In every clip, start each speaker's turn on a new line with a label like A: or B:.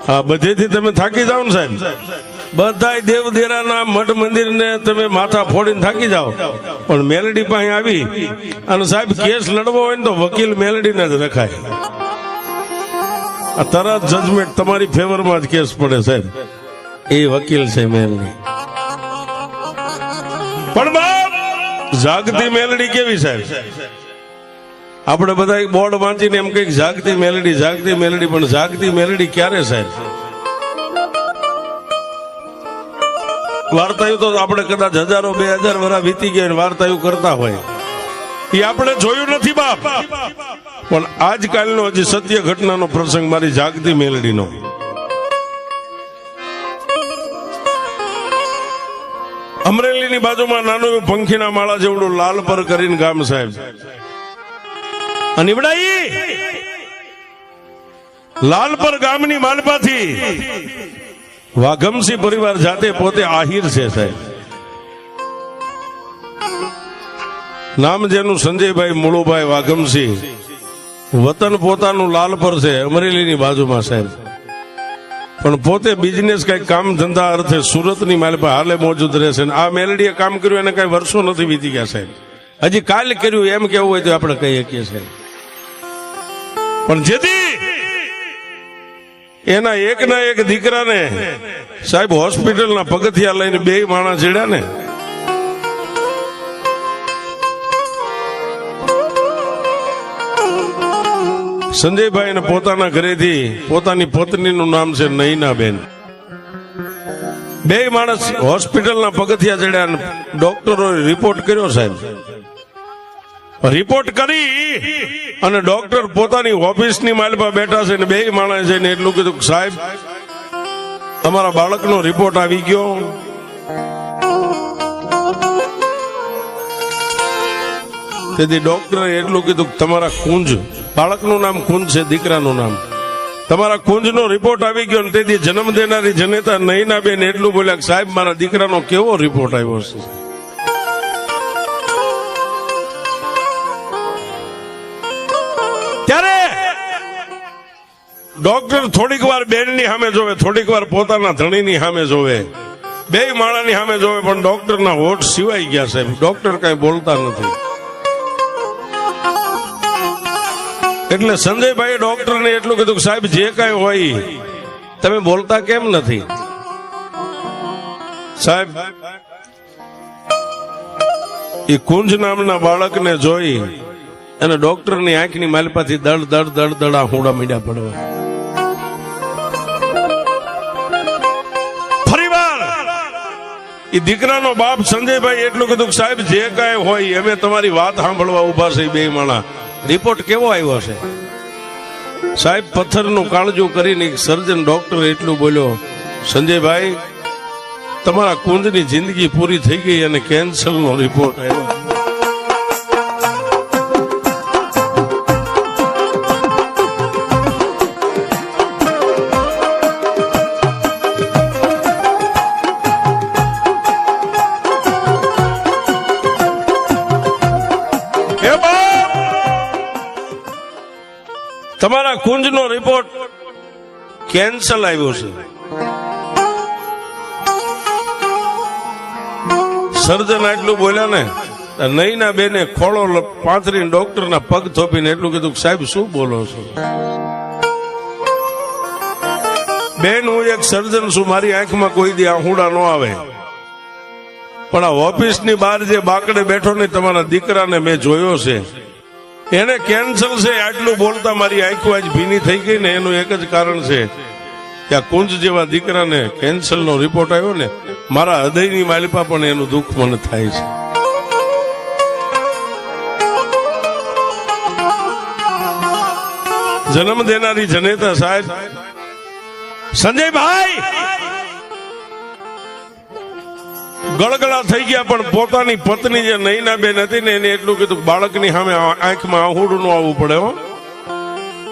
A: હા, બધેથી તમે થાકી જાઓ ને સાહેબ, બધા દેવ દેરાના મઠ મંદિર ને તમે માથા ફોડીને થાકી જાઓ, પણ મેલડી પાસે આવી અને સાહેબ કેસ લડવો હોય ને તો વકીલ મેલડીને જ રખાય. આ તરત જજમેન્ટ તમારી ફેવરમાં જ કેસ પડે સાહેબ, એ વકીલ છે મેલડી. પણ બાપ જાગતી મેલડી કેવી સાહેબ? આપણે બધા બોર્ડ વાંચીને એમ કઈક જાગતી મેલડી, પણ જાગતી મેલડી ક્યારે સાહેબ? વાર્તાયું તો આપણે કદાચ હજારો 2000 વર્ષ વીતી ગયા વાર્તાયું કરતા હોય, એ આપણે જોયું નથી બાપ. પણ આજકાલનો હજી સત્ય ઘટનાનો પ્રસંગ મારી જાગતી મેલડીનો. અમરેલીની બાજુમાં નાનું પંખીના માળા જેવડું લાલપર કરીને ગામ સાહેબ, અને લાલપર ગામની માલપાથી વાઘમસિંહ પરિવાર જાતે પોતે આહિર છે સાહેબ. નામ જેનું સંજયભાઈ મુળુભાઈ વાઘમસિંહ, વતન પોતાનું લાલપર છે અમરેલીની બાજુમાં સાહેબ, પણ પોતે બિઝનેસ કઈ કામ ધંધા અર્થે સુરતની માલપા હાલે મોજૂદ રહેશે. આ મેલડીએ કામ કર્યું એને કઈ વર્ષો નથી વીતી ગયા સાહેબ, હજી કાલ કર્યું એમ કેવું હોય તો આપણે કહી શકીએ સાહેબ. પણ જેથી એના એકના એક દીકરાને સાહેબ હોસ્પિટલના પગથિયા લઈને 2 માણસ ચડ્યા ને, સંજયભાઈ ને પોતાના ઘરેથી પોતાની પત્નીનું નામ છે નૈનાબેન, 2 માણસ હોસ્પિટલના પગથિયા ચડ્યા. ડોક્ટરોએ રિપોર્ટ કર્યો સાહેબ, રિપોર્ટ કરી અને ડોક્ટર પોતાની ઓફિસની માલપા બેઠા છે ને 2 માણસ જઈને એટલું કીધું કે સાહેબ તમારા બાળકનો રિપોર્ટ આવી ગયો. તેથી ડોક્ટરે એટલું કીધું કે તમારા કુંજ, બાળકનું નામ કુંજ છે, દીકરાનું નામ, તમારા કુંજનો રિપોર્ટ આવી ગયો. તેથી જન્મ દેનારી જનેતા નૈનાબેન એટલું બોલ્યા કે સાહેબ મારા દીકરાનો કેવો રિપોર્ટ આવ્યો છે. ત્યારે ડોક્ટર થોડીક વાર બેનની સામે જોવે, થોડીક વાર પોતાના ધણીની સામે જોવે, 2 માણાની સામે જોવે, પણ ડોક્ટરના હોઠ સિવાય ગયા સાહેબ. ડોક્ટર કઈ બોલતા નથી. એટલે સંજયભાઈ ડોક્ટરને એટલું કીધું કે સાહેબ જે કઈ હોય તમે બોલતા કેમ નથી? સાહેબ એ કુંજ નામના બાળકને જોઈ અને ડોક્ટરની આંખની માલપાથી દળ દળ દળ દળ હોડા મીડા પડવા. ફરીવાર એ દીકરાનો બાપ સંજયભાઈ એટલું કીધું કે સાહેબ જે કઈ હોય અમે તમારી વાત સાંભળવા ઉભા છે. 2 માણા રિપોર્ટ કેવો આવ્યો છે? સાહેબ પથ્થરનું કાળજું કરીને સર્જન ડોક્ટર એટલું બોલ્યો, સંજયભાઈ તમારા કુંજની જિંદગી પૂરી થઈ ગઈ અને કેન્સરનો રિપોર્ટ આવ્યો. તમારા કુંજનો રિપોર્ટ કેન્સર આવ્યો છે. સર્જન આટલું બોલ્યા ને, નૈના બેને ખોળો પાથરીને ડોક્ટરના પગ થોપીને એટલું કીધું સાહેબ શું બોલો છો? બેન હું એક સર્જન છું, મારી આંખમાં કોઈ દી આહુડા ન આવે, પણ આ ઓફિસની બહાર જે બાકડે બેઠો ને તમારા દીકરાને મેં જોયો છે, એને કેન્સર છે. આટલું બોલતા મારી આંખો આજ ભીની થઈ ગઈ ને એનું એક જ કારણ છે કે આ કુંજ જેવા દીકરાને કેન્સરનો રિપોર્ટ આવ્યો ને, મારા હૃદયની માલિપા પણ એનું દુઃખ મને થાય છે. જન્મ દેનારી જનેતા સાહેબ સંજયભાઈ ગળગળા થઈ ગયા, પણ પોતાની પત્ની જે નૈનાબેન હતી ને એને એટલું કીધું બાળકની સામે આંખમાં આહુડું ન આવવું પડે, હો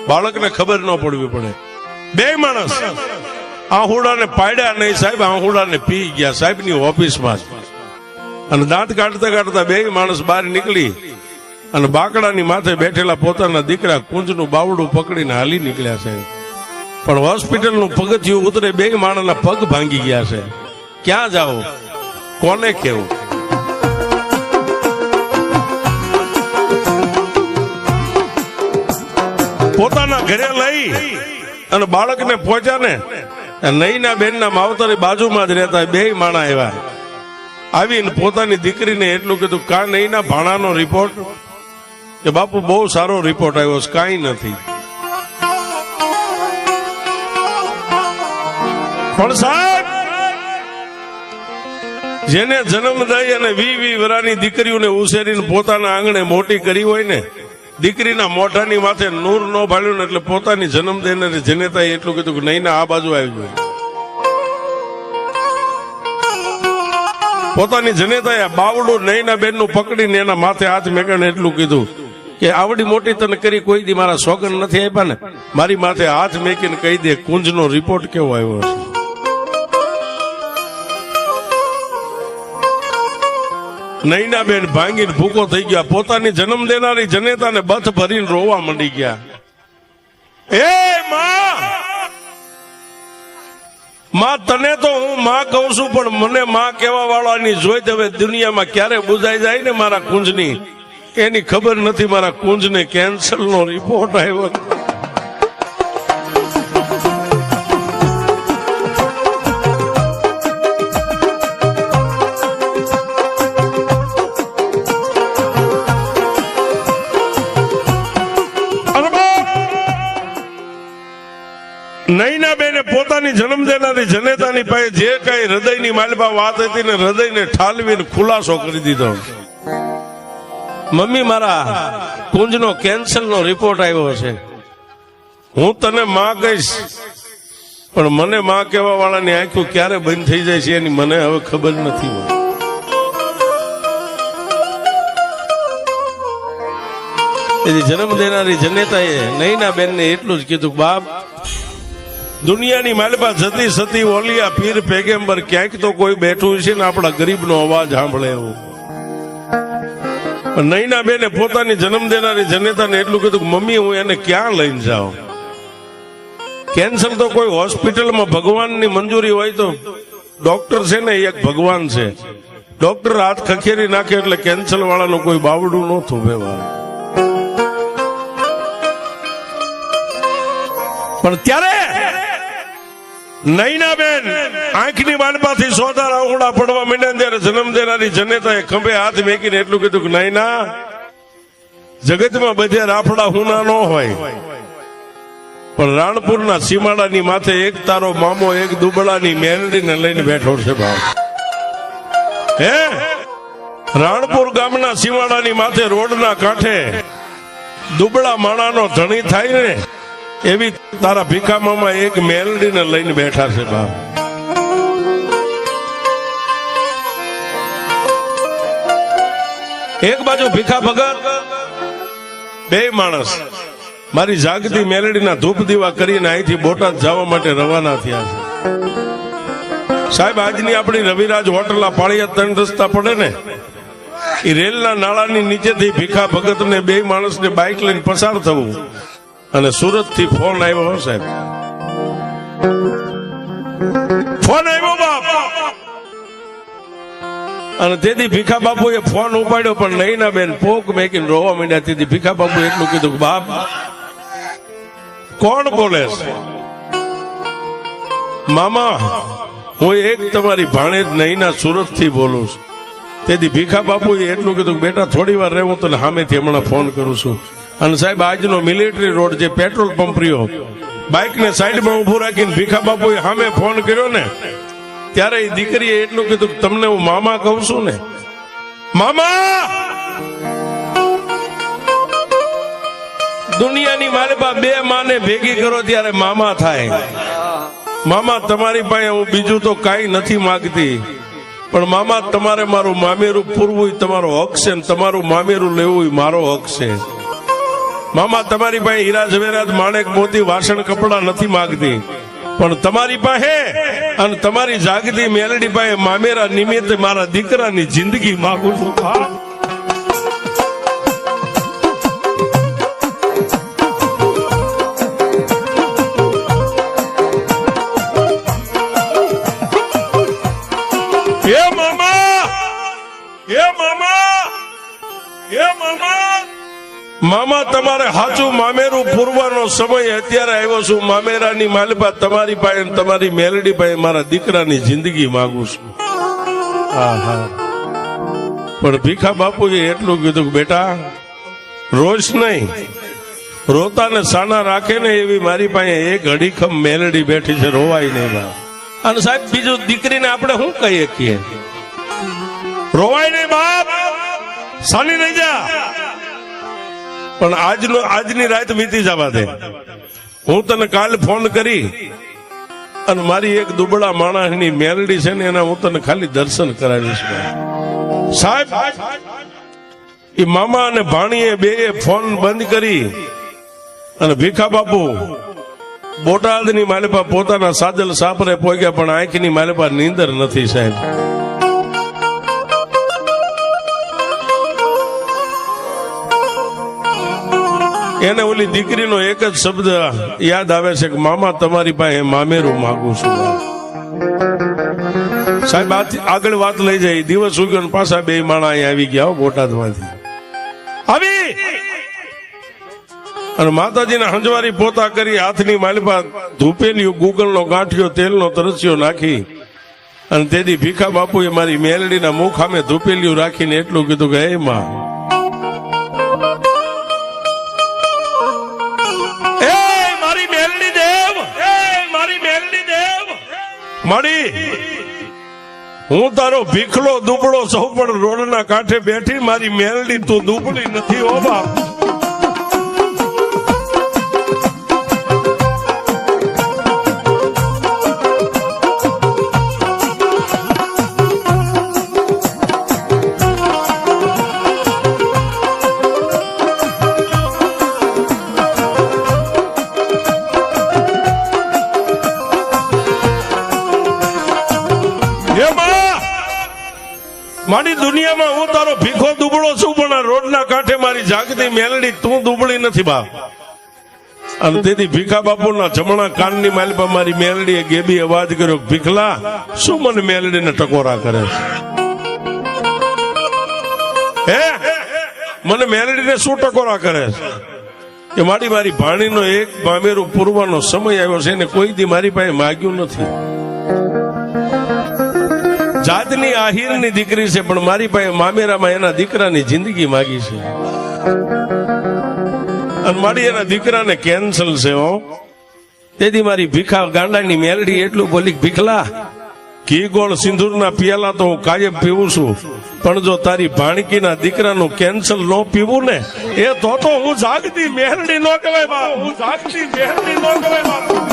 A: બાળકને ખબર ન પડવી પડે. 2 માણસ આહુડાને પાડ્યા નહીં સાહેબ, આહુડાને પી ગયા સાહેબની ઓફિસમાં જ. અને દાંત કાઢતા કાઢતા 2 માણસ બહાર નીકળી અને બાકડાની માથે બેઠેલા પોતાના દીકરા કુંજનું બાવડું પકડીને હાલી નીકળ્યા સાહેબ. પણ હોસ્પિટલનું પગથિયું ઉતરે બે માણસના પગ ભાંગી ગયા છે. ક્યાં જાઓ, કોને કેવું? પોતાના ઘરે લઈ અને બાળકને પહોંચ્યા ને, નઈના બેનના માવતરની બાજુમાં જ રહેતા બે માણા આવ્યા. આવીને પોતાની દીકરીને એટલું કીધું, કા નઈના ભાણાનો રિપોર્ટ? કે બાપુ બહુ સારો રિપોર્ટ આવ્યો છે, કાંઈ નથી. પણ સાહેબ, જેને જન્મ દઈ અને 20 વર્ષની દીકરીઓને ઉછેરીને પોતાના આંગણે મોટી કરી હોય ને, દીકરીના મોઢાની માથે નૂર ન ભાળ્યું ને, એટલે પોતાની જન્મ દેનારી જનેતાએ એટલું કીધું કે નહીં, આ બાજુ આવી જાય. પોતાની જનેતાએ બાવડું નઈના બેનનું પકડીને એના માથે હાથ મેકીને એટલું કીધું કે આવડી મોટી તને કરી કોઈ દી મારા સોગન નથી આપ્યા ને, મારી માથે હાથ મેકીને કહી દે કુંજનો રિપોર્ટ કેવો આવ્યો છે. નઈના બેન ભાંગીને ભૂકો થઈ ગયા. પોતાની જન્મ દેનારી જનેતાને બથ ભરીને રોવા માંડી ગયા. એ માં, તને તો હું માં કહું છું, પણ મને માં કેવા વાળાની જોઈ હવે દુનિયામાં ક્યારે બુજાઈ જાય ને મારા કુંજની, એની ખબર નથી. મારા કુંજને કેન્સરનો રિપોર્ટ આવ્યો. નઈના બેને પોતાની જન્મ દેનારી જનેતાની પાસે જે કઈ હૃદયની માલપા વાત હતી ને, હૃદયને ઠાલવીને ખુલાસો કરી દીધો. મમ્મી, મારા કુંજનો કેન્સરનો રિપોર્ટ આવ્યો છે. હું તને માં કહીશ, પણ મને માં કહેવા વાળાની આંખો ક્યારે બંધ થઈ જાય છે એની મને હવે ખબર નથી. એની જન્મ દેનારી જનેતાએ નઈના બેનને એટલું જ કીધું, બાપ, દુનિયાની માલપા જતી સતી ઓલિયા પીર પેગેમ્બર ક્યાંક તો કોઈ બેઠું છે ને આપણા ગરીબનો અવાજ સાંભળે એવું. નઈના બેને પોતાની જન્મ દેનારી જનેતાને એટલું કીધું, મમ્મી, હું એને ક્યાં લઈને જાઉં? કેન્સર તો કોઈ હોસ્પિટલમાં ભગવાનની મંજૂરી હોય તો, ડોક્ટર છે ને એક ભગવાન છે. ડોક્ટર હાથ ખખેરી નાખે એટલે કેન્સર વાળાનું કોઈ બાવડું ન થોભે. પણ ત્યારે નઈના બેન આંખની માલપાથી સોદા રાઉડા પડવા માંડ્યા, ત્યારે જન્મ દેનારી જનેતાએ ખંભે હાથ મેકીને એટલું કીધું કે નઈના, જગતમાં બધે રાફડા હુના ન હોય, પણ રાણપુરના સીમાડાની માથે એક તારો મામો એક દુબળાની મેલડીને લઈને બેઠો છે. ભાવ હે, રાણપુર ગામના સીમાડાની માથે રોડના કાંઠે દુબળા માણાનો ધણી થાય ને, એવી તારા ભીખામાં એક મેલડીને લઈને બેઠા છે. બાપ, એક બાજુ ભીખા ભગત, બે માણસ મારી જાગતી મેલડીના ધૂપ દીવા કરીને અહીંથી બોટાદ જવા માટે રવાના થયા છે. સાહેબ, આજની આપણી રવિરાજ હોટલના પાળિયા 3 રસ્તા પડે ને, એ રેલના નાળાની નીચેથી ભીખા ભગતને બે માણસને બાઇક લઈને પસાર થવું, અને સુરત થી ફોન આવ્યો. સાહેબ, ફોન આવ્યો બાપ, અને તેથી ભીખા બાપુએ ફોન ઉપાડ્યો, પણ નઈના બેન પોક મેકીને રોવા માંડ્યા. તેથી ભીખા બાપુ એટલું કીધું, બાપ, કોણ બોલે છે? મામા, હું એક તમારી ભાણેજ નઈના સુરત થી બોલું છું. તેથી ભીખા બાપુએ એટલું કીધું, બેટા થોડી વાર રહે, હું તને સામેથી હમણાં ફોન કરું છું. અને સાહેબ, આજનો મિલિટરી રોડ જે પેટ્રોલ પંપ રહ્યો, બાઇકને સાઈડમાં ઉભું રાખીને ભીખા બાપુએ સામે ફોન કર્યો ને, ત્યારે એ દીકરીએ એટલું કીધું, તમને હું મામા કહું છું ને. મામા, દુનિયાની માલપા બે માને ભેગી કરો ત્યારે મામા થાય. મામા, તમારી પાસે હું બીજું તો કાંઈ નથી માગતી, પણ મામા, તમારે મારું મામેરું પૂરવું તમારો હક છે, ને તમારું મામેરું લેવું મારો હક છે. મામા, તમારી પાસે હીરા ઝવેરાત માણેક મોતી વાસણ કપડા નથી માગતી, પણ તમારી પાસે અને તમારી જાગતી મેલડી પાસે મામેરા નિમિત્તે મારા દીકરાની જિંદગી માગું છું. મામા તમારે સાચું મામેરું પૂરવાનો સમય અત્યારે આવ્યો છું. મામેરાની માલપા તમારી પાસે તમારી મેલડી પાસે મારા દીકરાની જિંદગી માંગુ છું. પણ ભીખા બાપુએ એટલું કીધું કે બેટા રોજ નહીં, રોતાને સાના રાખે ને એવી મારી પાસે એક અડીખમ મેલડી બેઠી છે, રોવાય નહીં બા. અને સાહેબ બીજું દીકરીને આપણે શું કહીએ છીએ? રોવાય નહીં બાપ, સાની નહીં જા. પણ આજની રાત વીતી જવા દે. હું તને કાલ ફોન કરી અને મારી એક દુબળા માણસની મેલડી છે ને એના હું તને ખાલી દર્શન કરાવીશ સાહેબ. એ મામા અને ભાણીએ બે ફોન બંધ કરી અને ભીખા બાપુ બોટાદની માલિપા પોતાના સાજલ સાપરે પહોંચ્યા, પણ આંખની માલિપા નીંદર નથી સાહેબ. એને ઓલી દીકરીનો એક જ શબ્દ યાદ આવે છે કે મામા તમારી પાસે મામેરું માંગુ છું. સાહેબ આગળ વાત લઈ જાય, દિવસ ઉગ્યો પાછા બે માણા અહીંયા આવી ગયા બોટાદમાંથી આવી અને માતાજીના હંજવારી પોતા કરી હાથની માલિપા ધૂપેલિયું ગુગલનો ગાંઠિયો તેલનો તરસ્યો નાખી અને તેથી ભીખા બાપુએ મારી મેલડીના મુખ સામે ધૂપેલિયું રાખીને એટલું કીધું કે હે માં, મારી હું તારો ભીખલો દુબળો સૌ પણ રોડના કાંઠે બેઠી, મારી મેલડી તું દુબળી નથી હો બાપ. મારી દુનિયામાં હું તારો ભીખો દુબળો છું, પણ આ રોડના કાંઠે મારી જાગતી મેલડી તું દુબળી નથી બાપ. અને તેથી ભીખા બાપુના જમણા કાનની માલિપા મારી મેલડીએ ગેબી અવાજ કર્યો, ભીખલા શું મને મેલડીને ટકોરા કરે છે? હે મને મેલડીને શું ટકોરા કરે છે? કે મારી ભાણીનો એક મામેરું પૂરવાનો સમય આવ્યો છે, એને કોઈ દી મારી પાસે માગ્યું નથી. જાતની આહિરની દીકરી છે, પણ મારી પાસે મામેરામાં એના દીકરાની જિંદગી માગી છે. અને મારી એના દીકરાને કેન્સલ છે હો. તેથી મારી ભીખા ગાંડાની મેલડી એટલું બોલી, ભીખલા ઘી ગોળ સિંદૂરના પિયાલા તો હું કાયમ પીવું છું, પણ જો તારી ભાણકીના દીકરાનું કેન્સલ ન પીવું ને એ તો હું જાગતી મેલડી ન કહેવાય બા. હું જાગતી મેલડી ન કહેવાય બા.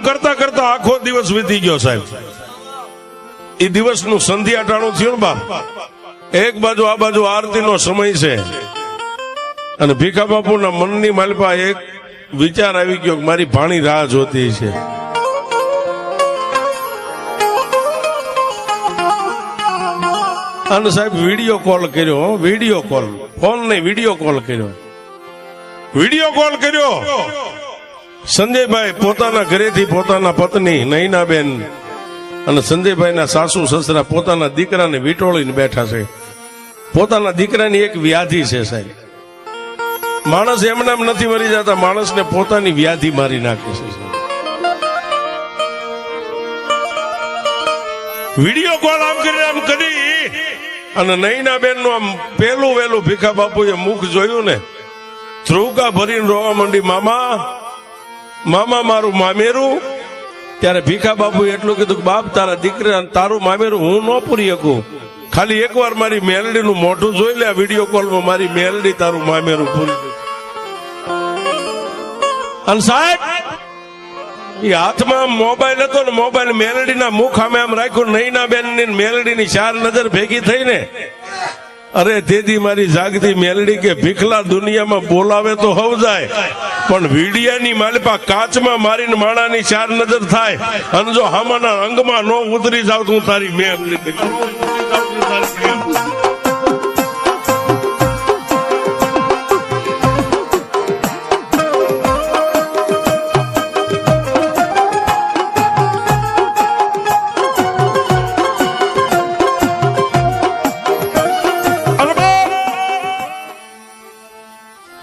A: કરતા કરતા આખો દિવસ વીતી ગયો સાહેબ. એ દિવસનું સંધ્યા ટાણું થયું બાપ. એક બાજુ આ બાજુ આરતીનો સમય છે અને ભીખા બાપુના મનની માલપા એક વિચાર આવી ગયો કે મારી ભાણી રાહ જોતી છે. અને સાહેબ વિડીયો કોલ કર્યો, વિડીયો કોલ, ફોન નહીં વિડીયો કોલ કર્યો, વિડીયો કોલ કર્યો. સંજયભાઈ પોતાના ઘરેથી પોતાના પત્ની નૈનાબેન અને સંજયભાઈના સાસુ સસરા પોતાના દીકરાને વીંટોળીને બેઠા છે. પોતાના દીકરાની એક વ્યાધિ છે સાહેબ. માણસ એમનામ નથી મરી જતા, માણસને પોતાની વ્યાધિ મારી નાખે છે. વિડીયો કોલ આમ કરી અને નૈનાબેન નું આમ પેલું વેલું ભીખા બાપુએ મુખ જોયું ને, ધ્રુવકા ભરીને રોવા માંડી, મામા મામા મારું મામેરું. ત્યારે ભીખા બાપુ એટલું કીધું કે બાપ તારા દીકરા તારું મામેરું હું ન પૂરી શકું, ખાલી એકવાર મારી મેલડીનું મોઢું જોઈ લે વિડીયો કોલમાં, મારી મેલડી તારું મામેરું પૂરી. અને સાહેબ એ હાથમાં મોબાઈલ હતો ને, મોબાઈલ મેલડીના મુખ સામે આમ રાખ્યું. નૈનાબેન ની મેલડીની ચાર નજર ભેગી થઈને અરે તેથી મારી જાગતી મેલડી કે ભીખલા દુનિયામાં બોલાવે તો હવ જાય, પણ વીડિયાની માલપા કાચમાં મારીને માણાની ચાર નજર થાય અને જો હામાના અંગમાં નો ઉતરી જાવ તું તારી મેલડી.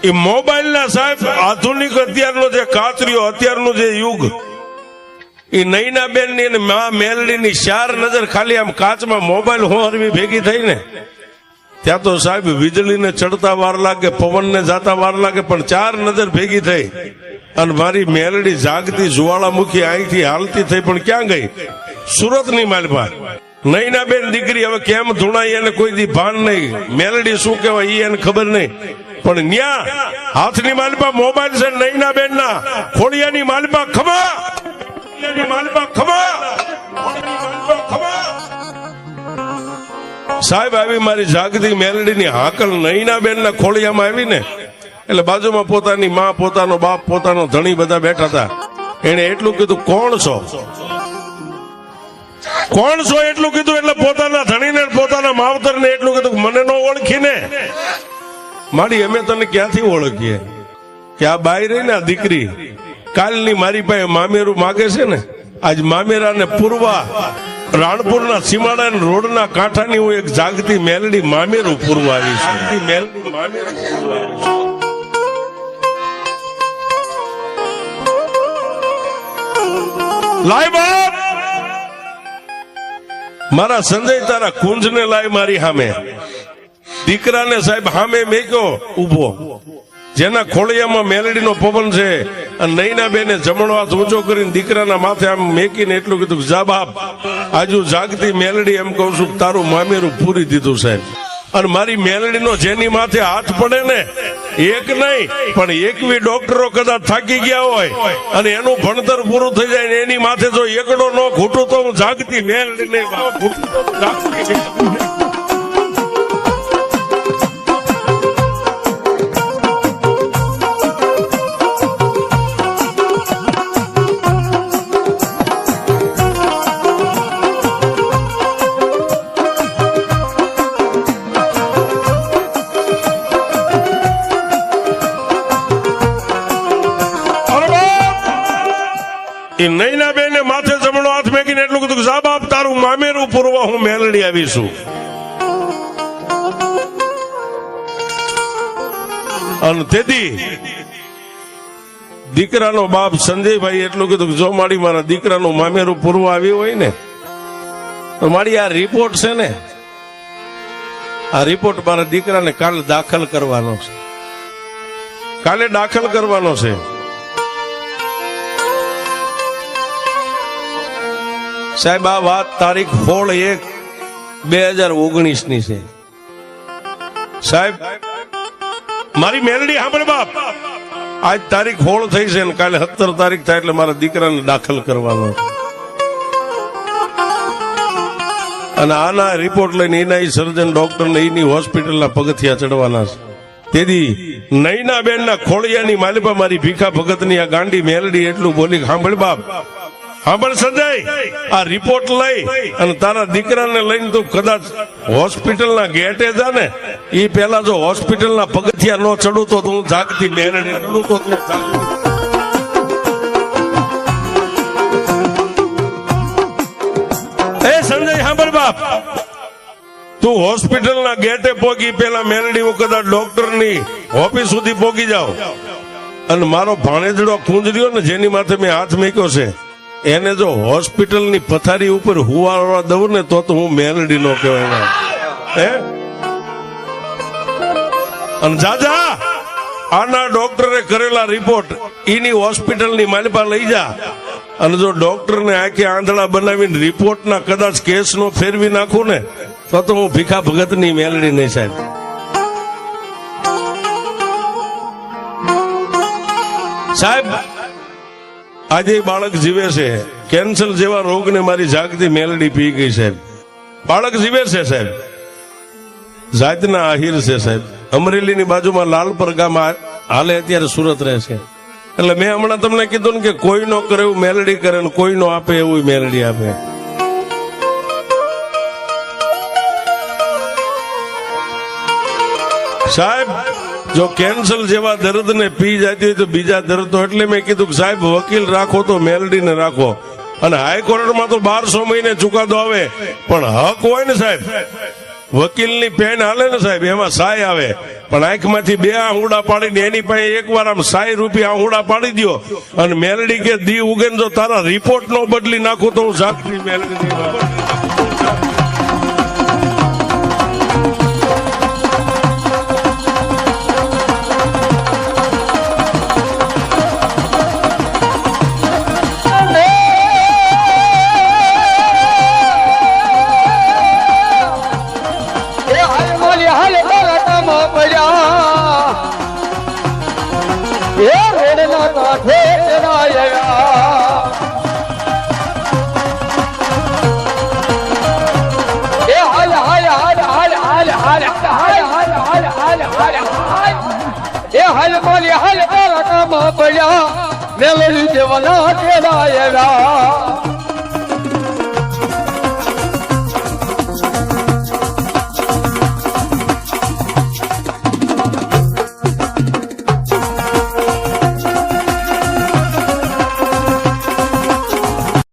A: એ મોબાઈલ ના સાહેબ આધુનિક અત્યારનો જે કાતરીઓ અત્યારનું જે યુગ, એ નૈના બેન ની મેલડી ની ચાર નજર ખાલી આમ કાચમાં મોબાઈલ હોરવી ભેગી થઈ ને ત્યાં તો સાહેબ વીજળીને ચડતા વાર લાગે, પવનને જાતા વાર લાગે, પણ ચાર નજર ભેગી થઈ અને મારી મેલડી જાગતી જ્વાળામુખી અહીંથી હાલતી થઈ પણ ક્યાં ગઈ? સુરત ની માલપા. નૈના બેન દીકરી હવે કેમ ધૂણાઈ એને કોઈ દી ભાન નહીં, મેલડી શું કહેવાય એને ખબર નહીં, પણ ન્યા હાથની માલપા મોબાઈલ છે. નૈના બેન ના ખોડિયાની માલપા ખમા, માલપા ખમા. સાહેબ આવી મારી જાગતી મેલડી ની હાકલ નૈના બેન ના ખોડિયામાં આવી ને એટલે બાજુમાં પોતાની માં, પોતાનો બાપ, પોતાનો ધણી બધા બેઠા હતા. એને એટલું કીધું કોણ છો, કોણ છો એટલું કીધું. એટલે પોતાના ધણીને પોતાના માવતર ને એટલું કીધું મને નો ઓળખીને મારી અમે તને ક્યાંથી ઓળખીએ કે આ બાઈ રહી ને આ દીકરી કાલની મારી પાસે મામેરું માગે છે ને, આજ મામેરા ને પૂરવા રાણપુરના સીમાડા રોડના કાંઠાની હું એક જાગતી મેલડી મામેરું પૂરવા આવી છું. મેલડી મામેરું પૂરવા આવી છું. લાય બાપ મારા સંજય તારા કુંજને લાય મારી સામે. દીકરાને સાહેબ સામે મેક્યો ઉભો, જેના ખોળિયામાં મેલડીનો પવન છે, અને નૈના બેને જમણો હાથ ઊંચો કરીને દીકરાના માથે આમ મેકીને એટલું કીધું જા બાપ આજુ જાગતી મેલડી એમ કહું છું તારું મામેરું પૂરી દીધું સાહેબ. અને મારી મેલડીનો જેની માથે હાથ પડે ને એક નહીં પણ એકવી ડોક્ટરો કદાચ થાકી ગયા હોય અને એનું ભણતર પૂરું થઈ જાય ને એની માથે જો એકડો નો ઘૂંટું તો હું જાગતી મેલડીને નૈના બેને માથે જમણો હાથ મેકીને એટલું કીધું જા બાપ તારું મામેરું પૂરવા હું મેલડી આવીશું. અને તેથી દીકરાનો બાપ સંજયભાઈ એટલું કીધું જો મારી મારા દીકરાનું મામેરું પૂરવા આવ્યું હોય ને તો મારી આ રિપોર્ટ છે ને, આ રિપોર્ટ મારા દીકરાને કાલે દાખલ કરવાનો છે, કાલે દાખલ કરવાનો છે. સાહેબ આ વાત તારીખ 16/1/2019 ની છે સાહેબ. મારી મેલડી સાંભળ બાપ, આજ તારીખ 16 થઈ છે ને કાલે 17 તારીખ થાય એટલે મારા દીકરાને દાખલ કરવાનો છે. અને આના રિપોર્ટ લઈને એના સર્જન ડોક્ટર ને એની હોસ્પિટલના પગથિયા ચડવાના છે. તેથી નૈના બેન ના ખોળિયાની માલિપા મારી ભીખા ભગતની આ ગાંડી મેલડી એટલું બોલી સાંભળ બાપ, સાંભળ સંજય, આ રિપોર્ટ લઈ અને તારા દીકરાને લઈને તું કદાચ હોસ્પિટલના ગેટે જા ને એ પેલા જો હોસ્પિટલના પગથિયા ન ચડું તો તું જાગતી મેલડી ચડું તો તું એ સંજય સાંભળ બાપ, તું હોસ્પિટલના ગેટે પોગી પેલા મેલડી હું કદાચ ડોક્ટરની ઓફિસ સુધી પોગી જાવ અને મારો ભાણેજડો કુંજર્યો ને જેની માથે મેં હાથ મૂક્યો છે એને જો હોસ્પિટલની પથારી ઉપર હુવાડવા દઉં ને તો હું મેલડી નો કહેવાય. અને જાજા આના ડોક્ટરે કરેલા રિપોર્ટ એની હોસ્પિટલની માલિપા લઈ જા અને જો ડોક્ટરને આંખે આંધળા બનાવીને રિપોર્ટના કદાચ કેસ નો ફેરવી નાખું ને તો હું ભીખા ભગતની મેલડી નહીં સાહેબ. સાહેબ આજે બાળક જીવે છે, કેન્સર જેવા રોગને મારી જાગતી મેલડી પી ગઈ સાહેબ. બાળક જીવે છે સાહેબ. જાતના આહિર છે સાહેબ. અમરેલીની બાજુમાં લાલપર ગામ હાલે અત્યારે સુરત રહે છે. એટલે મેં હમણાં તમને કીધું ને કે કોઈ નો કરે એવું મેલડી કરે ને કોઈ નો આપે એવું મેલડી આપે. સાહેબ જો કેન્સર જેવા દર્દ ને પી જતી હોય તો બીજા દર્દ તો એટલે મેં કીધું કે સાહેબ વકીલ રાખો તો મેલડીને રાખો. અને હાઈકોર્ટમાં તો 1200 મહિને ચુકાદો આવે, પણ હક હોય ને સાહેબ, વકીલની પેન હાલે ને સાહેબ, એમાં સાય આવે. પણ આંખમાંથી 2 આહુડા પાડીને એની પાસે એકવાર આમ 100 રૂપિયા આહુડા પાડી દો અને મેલડી કે દી ઉગે જો તારા રિપોર્ટ નો બદલી નાખું તો હું સાક્ષી મેલડી.
B: મેલડી દેવાના તેરા